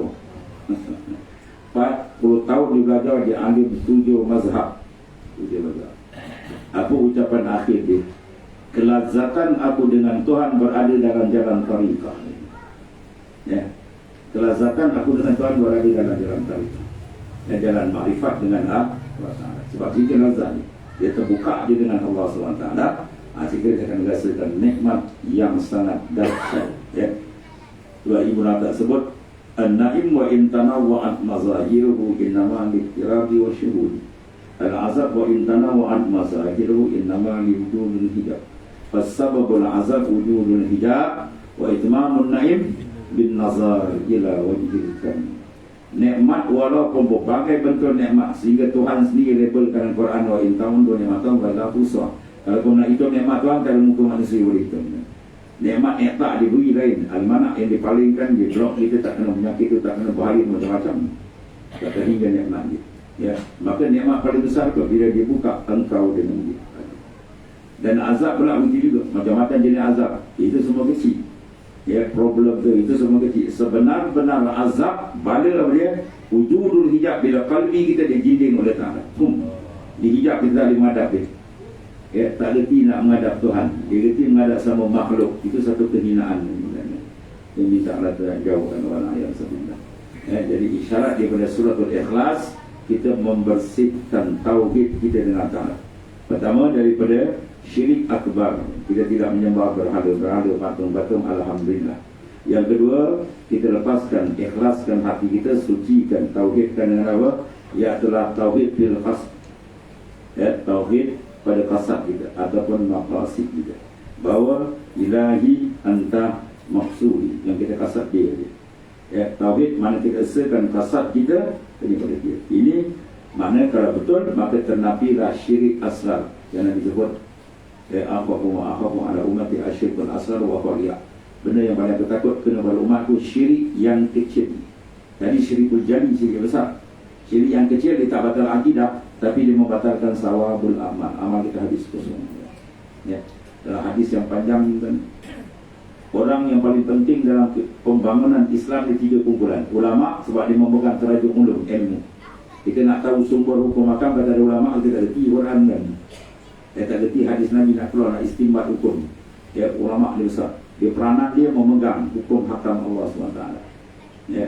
40 tahun dia belajar, dia alim 7 mazhab. Apa ucapan akhir dia? Kelazatan aku dengan Tuhan berada dalam jalan tariqah. Ya. Kelazatan aku dengan Tuhan berada dalam jalan tariqah. Ya, jalan makrifat dengan Allah. Sebab jika lazat dia terbuka dia dengan Allah SWT, jika dia akan merasakan nikmat yang sangat dahsyat. Ya. Dua Ibu Nabi sebut an-na'im wa in tanawwa'at mazahiruhu innama liqtirabi wa syuhud. Al-azab wa in tanawwa'at mazahiruhu innama liwujudul hijab. Fasababul azab wujudul hijab wa itmamun na'im bin nazar ila wajhil karim. Nikmat walaupun berbagai bentuk nikmat, sehingga Tuhan sendiri labelkan Quran wa in ta'uddu ni'matallahi la tuhsuha. Kalau kau nak hitung nikmat Tuhan, kalau muka manusia boleh hitung. Nikmat yang tak diberi lain, al-mana yang dipalingkan, dia drop kita tak kena penyakit, itu tak kena bahaya macam-macam. Kata hingga nikmat dia. Ya, maka nikmat paling besar tu bila dia buka engkau dengan dia. Dan azab pula begitu juga, macam-macam jenis azab. Itu semua kecil. Ya, problem tu itu semua kecil. Sebenar-benar azab bala dia wujudul hijab bila kalbi kita digiling oleh Ta'ala. Dihijab kita tak boleh menghadap dia. Ya, tak reti nak menghadap Tuhan. Dia reti menghadap sama makhluk. Itu satu kehinaan. Dia minta Allah jauhkan orang ayat sebenarnya. Ya, jadi isyarat daripada suratul Ikhlas, kita membersihkan tauhid kita dengan Ta'ala. Pertama daripada syirik akbar, kita tidak menyembah berhala-berhala, patung-patung, alhamdulillah. Yang kedua, kita lepaskan, ikhlaskan hati kita, sucikan, tauhidkan dengan apa? Iaitulah tauhid fil qasd. Ya, tauhid pada kasat kita ataupun maqasid kita, bahawa ilahi anta maksudi, yang kita kasat dia. Ya, tauhid mana kita esakan kasat kita kepada dia. Ini mana kalau betul, maka ternafilah syirik asrar yang Nabi sebut, akhafu ala ummati asyirkul asrar wa qariya. Benda yang paling aku takut kena pada umatku syirik yang kecil. Tadi syirikul jali, syirik besar. Syirik yang kecil dia tak batal akidah, tapi dia membatalkan sawabul amal. Amal kita habis kosong. Ya. Dalam hadis yang panjang kan, orang yang paling penting dalam pembangunan Islam di 3 kumpulan. Ulama sebab dia memegang terajum ulum, ilmu. Kita nak tahu sumber hukum hakam, kata ada ulama, kita tak reti Quran kan. Dia tak reti hadis Nabi nak keluar, nak istimbat hukum. Ya, ulama dia besar. Dia peranan dia memegang hukum hakam Allah SWT. Ya.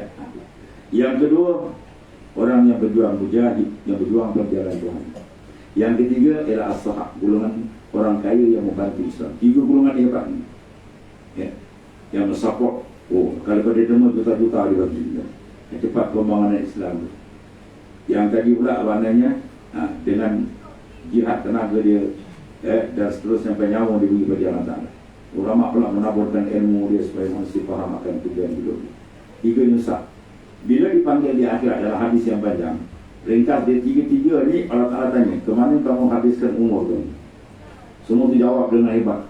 Yang kedua, orang yang berjuang mujahid, yang berjuang berjalan Tuhan. Yang ketiga ialah as-sahab, golongan orang kaya yang membantu Islam. 3 golongan dia hebat. Ya. Yang mensupport. Oh, kalau pada demo juta-juta dia bagi. Ya. Cepat pembangunan Islam. Yang tadi pula maknanya dengan jihad tenaga dia, dan seterusnya sampai nyawa diberi berjalan Ta'ala. Ulama pula menaburkan ilmu dia supaya manusia faham akan tujuan hidup. 3 nyusah. Bila dipanggil di akhirat dalam hadis yang panjang, ringkas dia tiga-tiga ni, Allah Ta'ala tanya, kemana kamu habiskan umur kamu? Semua dijawab dengan hebat.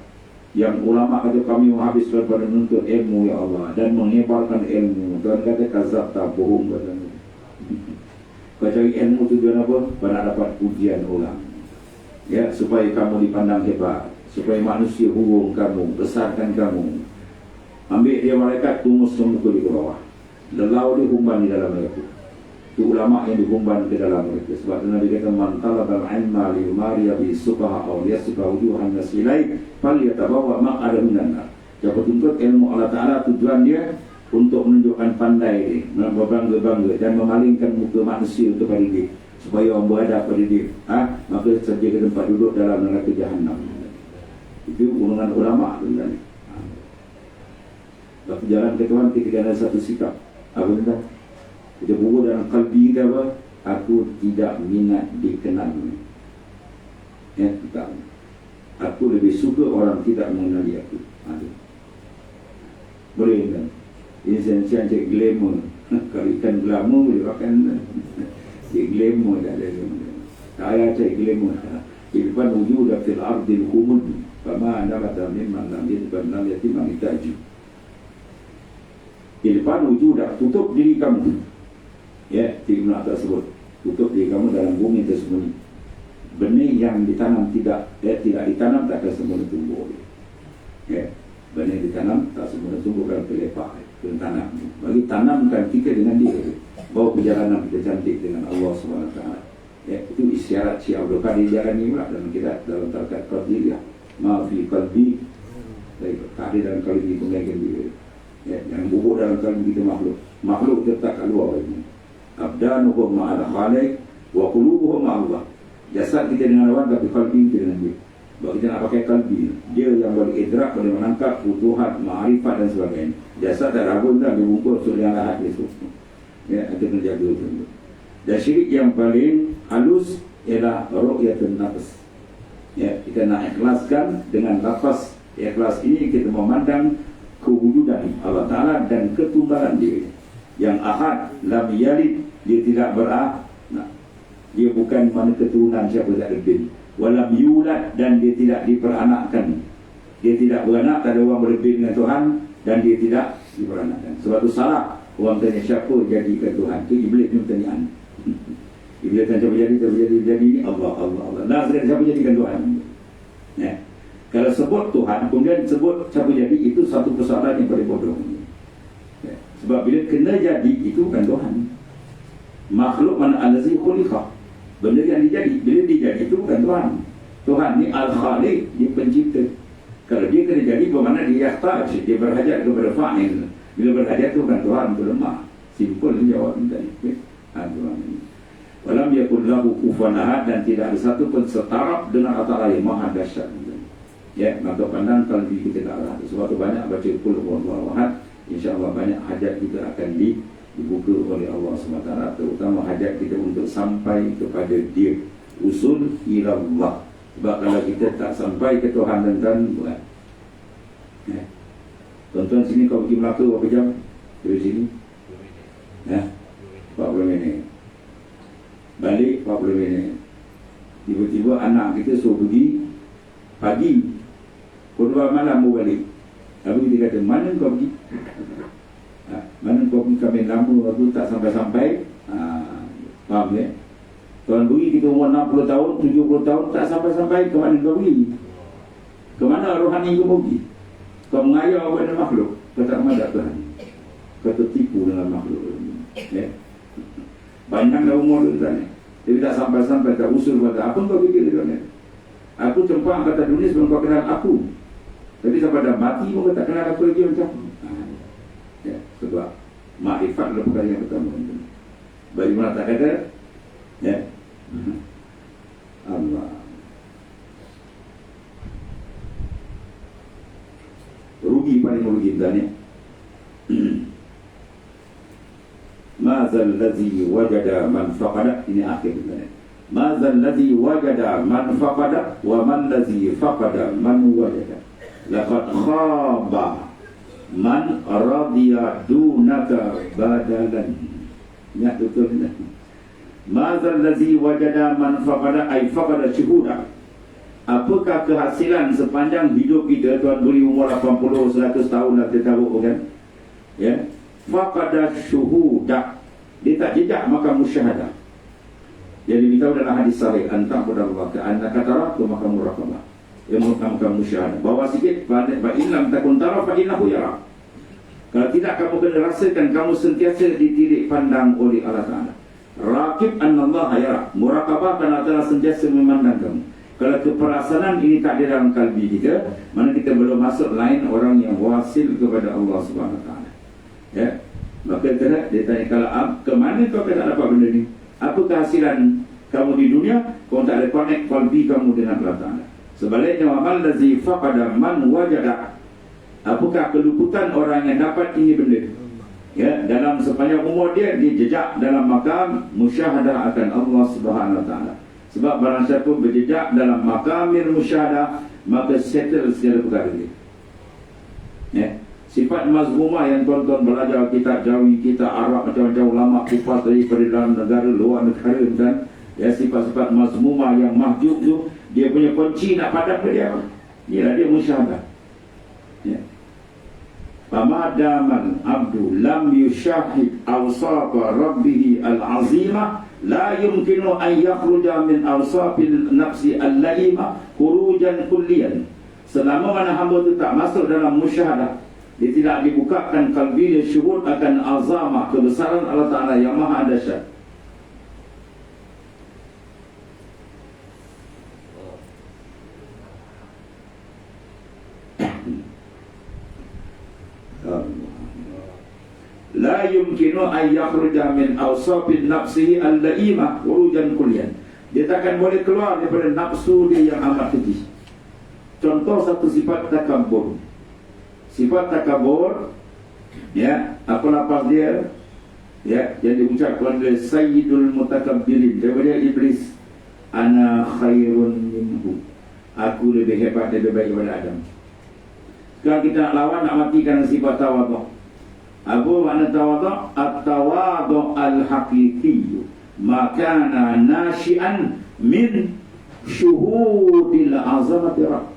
Yang ulama kata kami menghabiskan pada menuntut ilmu ya Allah dan menyebarkan ilmu. Tuhan kata kazab tak bohong katanya. Kau cari ilmu tujuan apa? Kau nak dapat pujian orang. Ya, supaya kamu dipandang hebat, supaya manusia hurung kamu, besarkan kamu. Ambil dia malaikat, tumus muka di bawah. Lelau dia humban di dalam mereka. Itu ulama yang dihumban ke dalam mereka. Sebab Nabi kata man talabal ilma li mariya bi subaha aw yasba wujuhan nasilai fal yatabawa maq'ada minan nar. Siapa tuntut ilmu Allah Ta'ala, tujuan dia untuk menunjukkan pandai dia, berbangga-bangga dan memalingkan muka manusia kepada dia supaya orang berhadap pada dia. Maka sediakan tempat duduk dalam neraka Jahannam. Itu golongan ulama tuan-tuan. Waktu jalan ke Tuhan kita ada satu sikap. Apa tuan? Kita buku dalam kalbi kita apa? Aku tidak minat dikenal. Ya, tak. Aku lebih suka orang tidak mengenali aku. Boleh kan? Ini saya cek glamour. Kalau ikan glamour boleh makan. Cek glamour tak ada. Saya cek glamour. Ilfan wujud fil ardil khumud. Fama anda kata memang lam yatim itaju. Ilfan wujud tutup diri kamu. Ya, firman tersebut, tutup diri kamu dalam bumi tersembunyi. Benih yang ditanam tidak ditanam tak akan sempurna tumbuh. Ya, benih ditanam tak sempurna tumbuh kalau terlepak. Kena tanam. Bagi tanamkan kita dengan dia. Bawa perjalanan kita cantik dengan Allah SWT. Ya, itu isyarat Syekh Abdul Qadir Jailani pula dalam kitab dalam Tariqat Qadiriyah. Ma fi qalbi, Qadir dalam qalbi pengaikan dia. Ya, yang bubuk dalam qalbi kita makhluk. Makhluk tetap kat luar ini. Abdanuhum ma'al khaliq wa qulubuhum ma'allah. Jasad kita dengan Allah tapi kalbi kita dengan dia. Sebab kita nak pakai kalbi, dia yang boleh idrak, boleh menangkap futuhat, ma'rifat dan sebagainya. Jasad dah rabun dah, dia bungkus untuk yang lahat dia. Ya, kita kena jaga itu. Dan syirik yang paling halus ialah ru'yatun nafs. Ya, kita nak ikhlaskan dengan lafaz ikhlas ini kita memandang kewujudan Allah Ta'ala dan ketunggalan dia. Yang ahad, lam yalid, dia tidak dia bukan mana keturunan siapa tak ada bin. Walam yulad, dan dia tidak diperanakkan. Dia tidak beranak, tak ada orang berbin dengan Tuhan, dan dia tidak diperanakkan. Sebab itu salah orang tanya siapa jadikan Tuhan. Itu Iblis ni pertanyaan. Iblis tanya siapa jadi ini Allah. Nah, siapa jadikan Tuhan. Ya. Kalau sebut Tuhan, kemudian sebut siapa jadi, itu satu persoalan yang paling bodoh. Ya. Sebab bila kena jadi, itu bukan Tuhan. Makhluk mana alazi khuliqah. Benda yang dijadi, bila dijadi itu bukan Tuhan. Tuhan ni Al-Khaliq, dia pencipta. Kalau dia kena jadi, bermakna dia yahtaj, dia berhajat kepada fa'il. Bila berhajat itu bukan Tuhan, itu lemah. Simple jawab tadi. Tuhan ini. Walam yakun lahu kufuwan ahad, dan tidak ada satu pun setaraf dengan Allah yang maha dahsyat. Ya, maka pandang kalbi kita ke arah. Sebab itu banyak baca qul huwallahu ahad, insya-Allah banyak hajat kita akan dibuka oleh Allah SWT, terutama hajat kita untuk sampai kepada dia, usul ila Allah. Sebab kalau kita tak sampai ke Tuhan dan buat. Ya. Tuan-tuan sini kau pergi Melaka berapa jam? Dari sini? Ya. 40 minit. Balik 40 minit. Tiba-tiba anak kita suruh pergi pagi, pukul 2 malam mau balik. Lalu dia kata, mana kau pergi? Mana kau pergi, kami lama aku tak sampai-sampai. Faham ya? Tuan pergi kita umur 60 tahun, 70 tahun tak sampai-sampai. Ke mana kau pergi? Ke mana rohani kau pergi? Kau mengayau pada makhluk, kau tak madak Tuhan. Kau tertipu dengan makhluk. Ya? Banyak dah umur tu tadi. Dia tak sampai-sampai, tak usul kata, apa kau fikir Tuhan? Aku cempang kata dunia sebelum kau kenal aku. Tapi sampai dah mati pun kau tak kenal aku lagi macam. Ya, sebab makrifat adalah perkara yang pertama. Bagaimana tak kata? Ya. Allah. Rugi paling rugi tadi. Mazal ladzi wajada man faqada, ini akhir tadi. Mazal ladzi wajada man faqada wa man ladzi faqada man wajada. Laqad khaba man radiya dunaka badalan. Ingat betul ni. Madzal ladzi wajada man faqada ay faqada syuhuda. Apakah kehasilan sepanjang hidup kita? Tuan beri umur 80, 100 tahun dah kita tahu kan? Ya. Faqada syuhuda. Dia tak jejak maka musyahadah. Jadi kita dalam hadis sahih anta kepada Allah annaka taraku maka muraqabah. Yang maka musyahadah. Bawa sikit fa illam takun tara fa innahu yara. Kalau tidak kamu kena rasakan kamu sentiasa ditilik pandang oleh Allah Taala. Raqib annallaha yara. Muraqabah kerana Allah sentiasa memandang kamu. Kalau keperasanan ini tak ada dalam kalbi kita, mana kita belum masuk lain orang yang wasil kepada Allah Subhanahu Wa Taala. Ya. Maka dia tanya kalau ke mana kau tak dapat benda ni? Apa kehasilan kamu di dunia? Kau tak ada connect kalbi kamu dengan Allah Taala. Sebaliknya amal lazi faqada man wajada. Apakah keluputan orang yang dapat ini benda? Ya, dalam sepanjang umur dia jejak dalam makam musyahadah akan Allah Subhanahu Wa Taala. Sebab barang siapa berjejak dalam makamir musyahadah, maka settle segala perkara dia. Ya. Sifat mazmumah yang tuan-tuan belajar kitab Jawi, kitab Arab macam-macam ulama kupas daripada dalam negara, luar negara dan ya, sifat-sifat mazmumah yang mahjub tu, dia punya kunci nak padam dia apa? Inilah dia musyahadah. Ya. Famadaman abdu lam yushahid awsafa rabbih al-azimah la yumkinu an yakhruja min awsafil nafsi al-laimah khurujan kulliyan. Selama mana hamba itu tak masuk dalam musyahadah, dia tidak dibukakan kalbi dia syuhud akan azamah kebesaran Allah Ta'ala yang maha dahsyat. La yumkinu an yakhruja min awsafin nafsihi al-laimah khurujan kulliyan. Dia takkan boleh keluar daripada nafsu dia yang amat keji. Contoh satu sifat takabur. Sifat takabur, ya, apa lafaz dia? Ya, yang diucapkan oleh Sayyidul Mutakabbirin daripada iblis, ana khairun minhu. Aku lebih hebat, lebih baik daripada Adam. Sekarang kita nak lawan, nak matikan sifat tawaduk. Apa makna tawaduk? At-tawaduk al-haqiqi makana nasyi'an min syuhudil azamati rabb.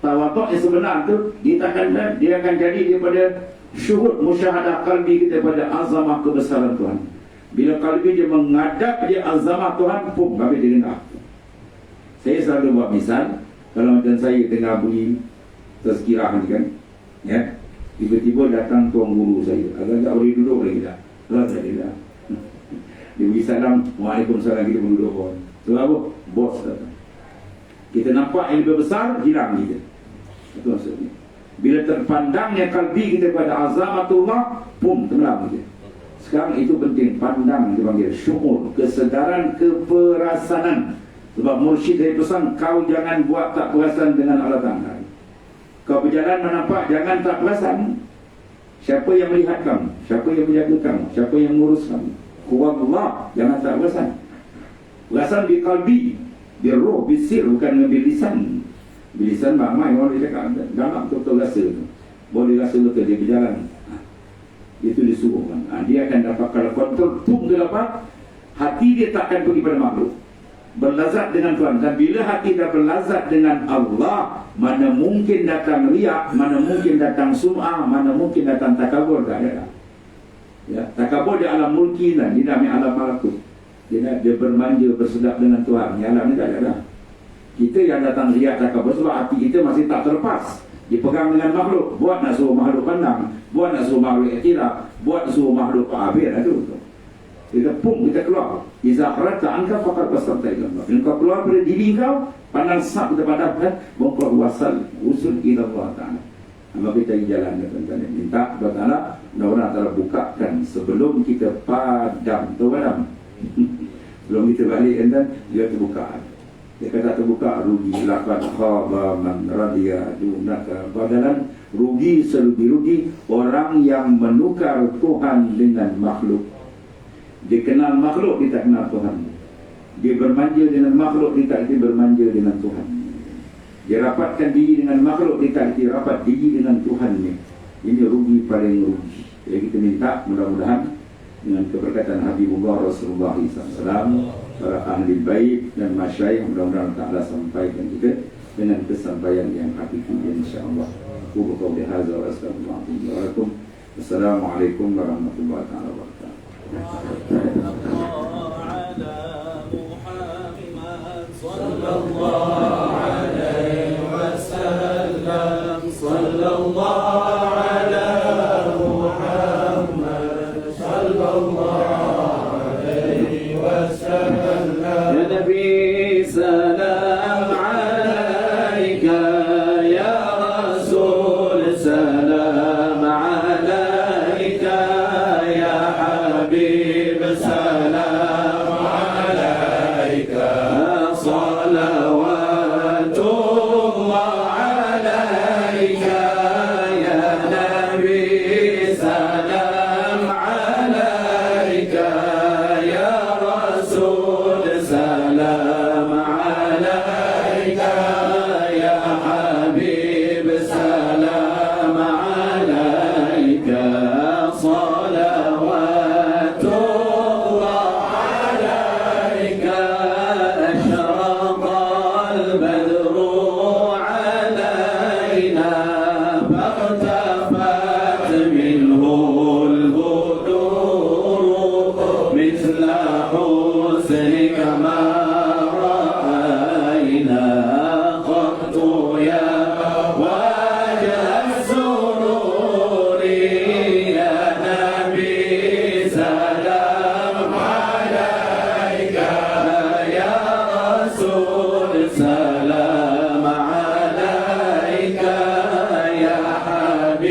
Tawaduk yang sebenar tu dia akan jadi daripada syuhud musyahadah kalbi kita pada azamah kebesaran Tuhan. Bila kalbi dia menghadap dia azamah Tuhan, pun habis dia dengar. Saya selalu buat misal, kalau macam saya tengah beri tazkirah ni kan, ya, tiba-tiba datang tuan guru saya, agak-agak boleh duduk lagi tak? Tak ada. Dia beri salam, waalaikumsalam, kita pun duduk pun. So apa? Bos datang. Kita nampak yang lebih besar, hilang kita. Itu maksudnya. Bila terpandangnya kalbi kita pada azamatullah, pum, tenggelam kita. Sekarang itu penting, pandang dipanggil syukur, kesedaran, keperasanan. Sebab mursyid dari pesan, kau jangan buat tak perasan dengan Allah Ta'ala. Kau berjalan menampak, jangan tak perasan. Siapa yang melihat kamu? Siapa yang menjaga kamu? Siapa yang mengurus kamu? Kuwallah, jangan tak perasan. Perasan di kalbi, di roh, bisir, bukan di lisan. Di lisan ramai orang dia cakap, dalam betul-betul rasa tu. Boleh rasa betul dia berjalan. Itu disuruhkan. Dia akan dapat, kalau kontrol pun dia dapat, hati dia takkan pergi pada makhluk. Berlazat dengan Tuhan. Dan bila hati dah berlazat dengan Allah, mana mungkin datang riak, mana mungkin datang sum'ah, mana mungkin datang takabur. Tak ada. Ya, takabur di alam mulki lah, di dalam alam malakut. Dia bermanja, bersedap dengan Tuhan. Di alam ni tak ada. Kita yang datang riak takabur sebab hati kita masih tak terlepas. Dipegang dengan makhluk. Buat nak suruh makhluk pandang, buat nak suruh makhluk iktiraf, buat nak suruh makhluk pa'abir. Itu kita pun kita keluar. Iza kharajta anka faqad wasarta ila Allah. Bila kau keluar dari diri kau, pandang sab kita padamkan, kau usul ila Allah Ta'ala. Maka kita jalan dan minta kepada Allah, mudah-mudahan Allah bukakan sebelum kita padam. Tahu padam? Sebelum kita balik dan dia terbuka. Dia kata terbuka, rugi laqad khaba man radiya dunaka badalan. Rugi serugi-rugi orang yang menukar Tuhan dengan makhluk. Dia kenal makhluk, dia tak kenal Tuhan. Dia bermanja dengan makhluk, dia tak bermanja dengan Tuhan. Dia rapatkan diri dengan makhluk, dia tak rapat diri dengan Tuhan ni. Ini rugi paling rugi. Jadi kita minta mudah-mudahan dengan keberkatan Habibullah Rasulullah SAW, para ahli bait dan masyayikh, mudah-mudahan Ta'ala sampaikan juga dengan kesampaian yang hakiki insyaallah. Qulu qawli hadza wa astaghfirullahaladzim. Wassalamualaikum warahmatullahi wabarakatuh. Ya Nabi, salam alaika, ya Rasul, salam alaika, ya Habib, salam alaika, salawatullah alaika, ya Nabi, salam alaika, ya Rasul, salam alaika, ya Habib, salam alaika, salawatullah alaika, ashraqal badru alaina, فارتفعت منه البدور مثل حسنك ما رأينا قط يا وجه السرور، يا نبي سلام عليك، يا رسول سلام عليك، يا حبيب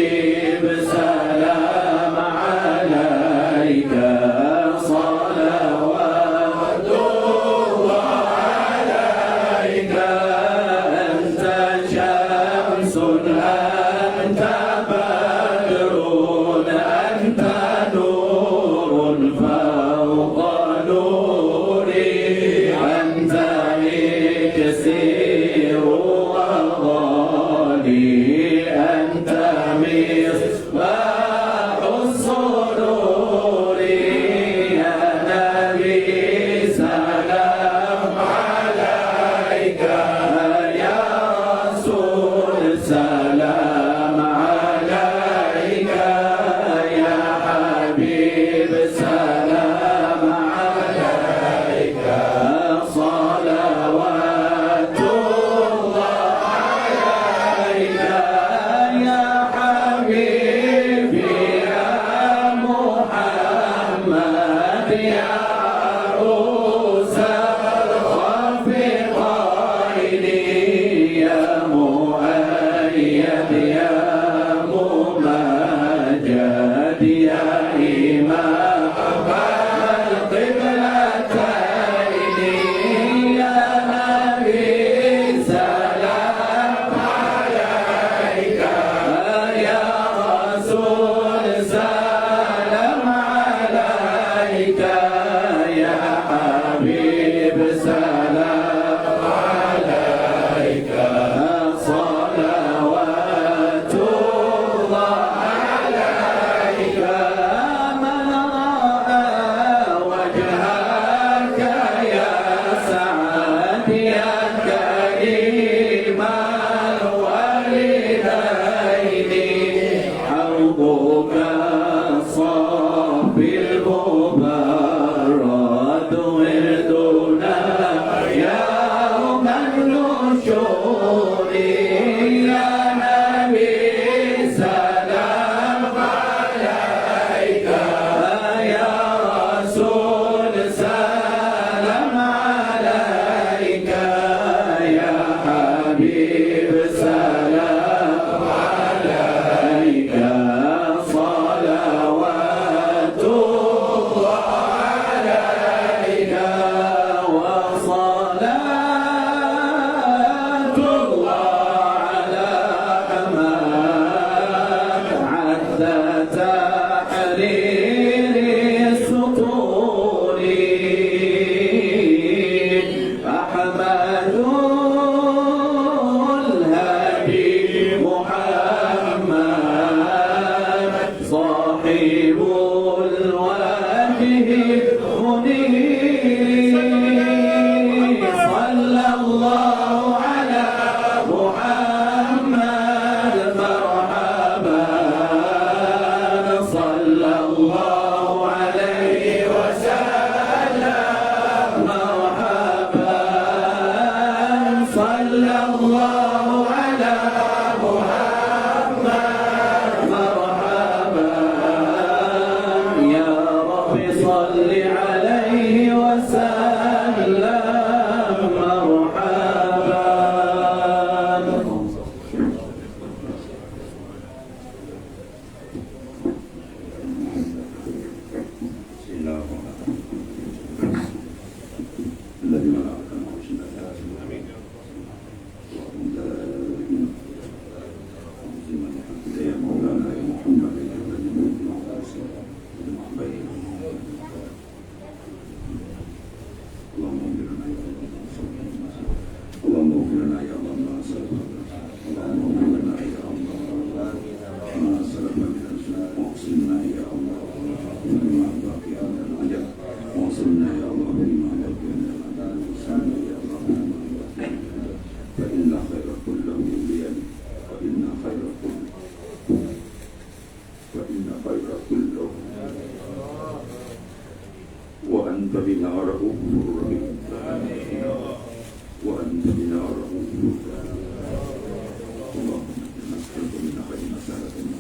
واغسلنا يا الله فيما بقي من الأجل واغسلنا يا الله فيما بقي من الأجل واغسلنا يا الله فيما بقي من الأجل فإن خير كله بيدك فإن خير كله وأنت بنا رؤوف رحيم وأنت بنا رؤوف رحيم اللهم نسألك من خير ما سألك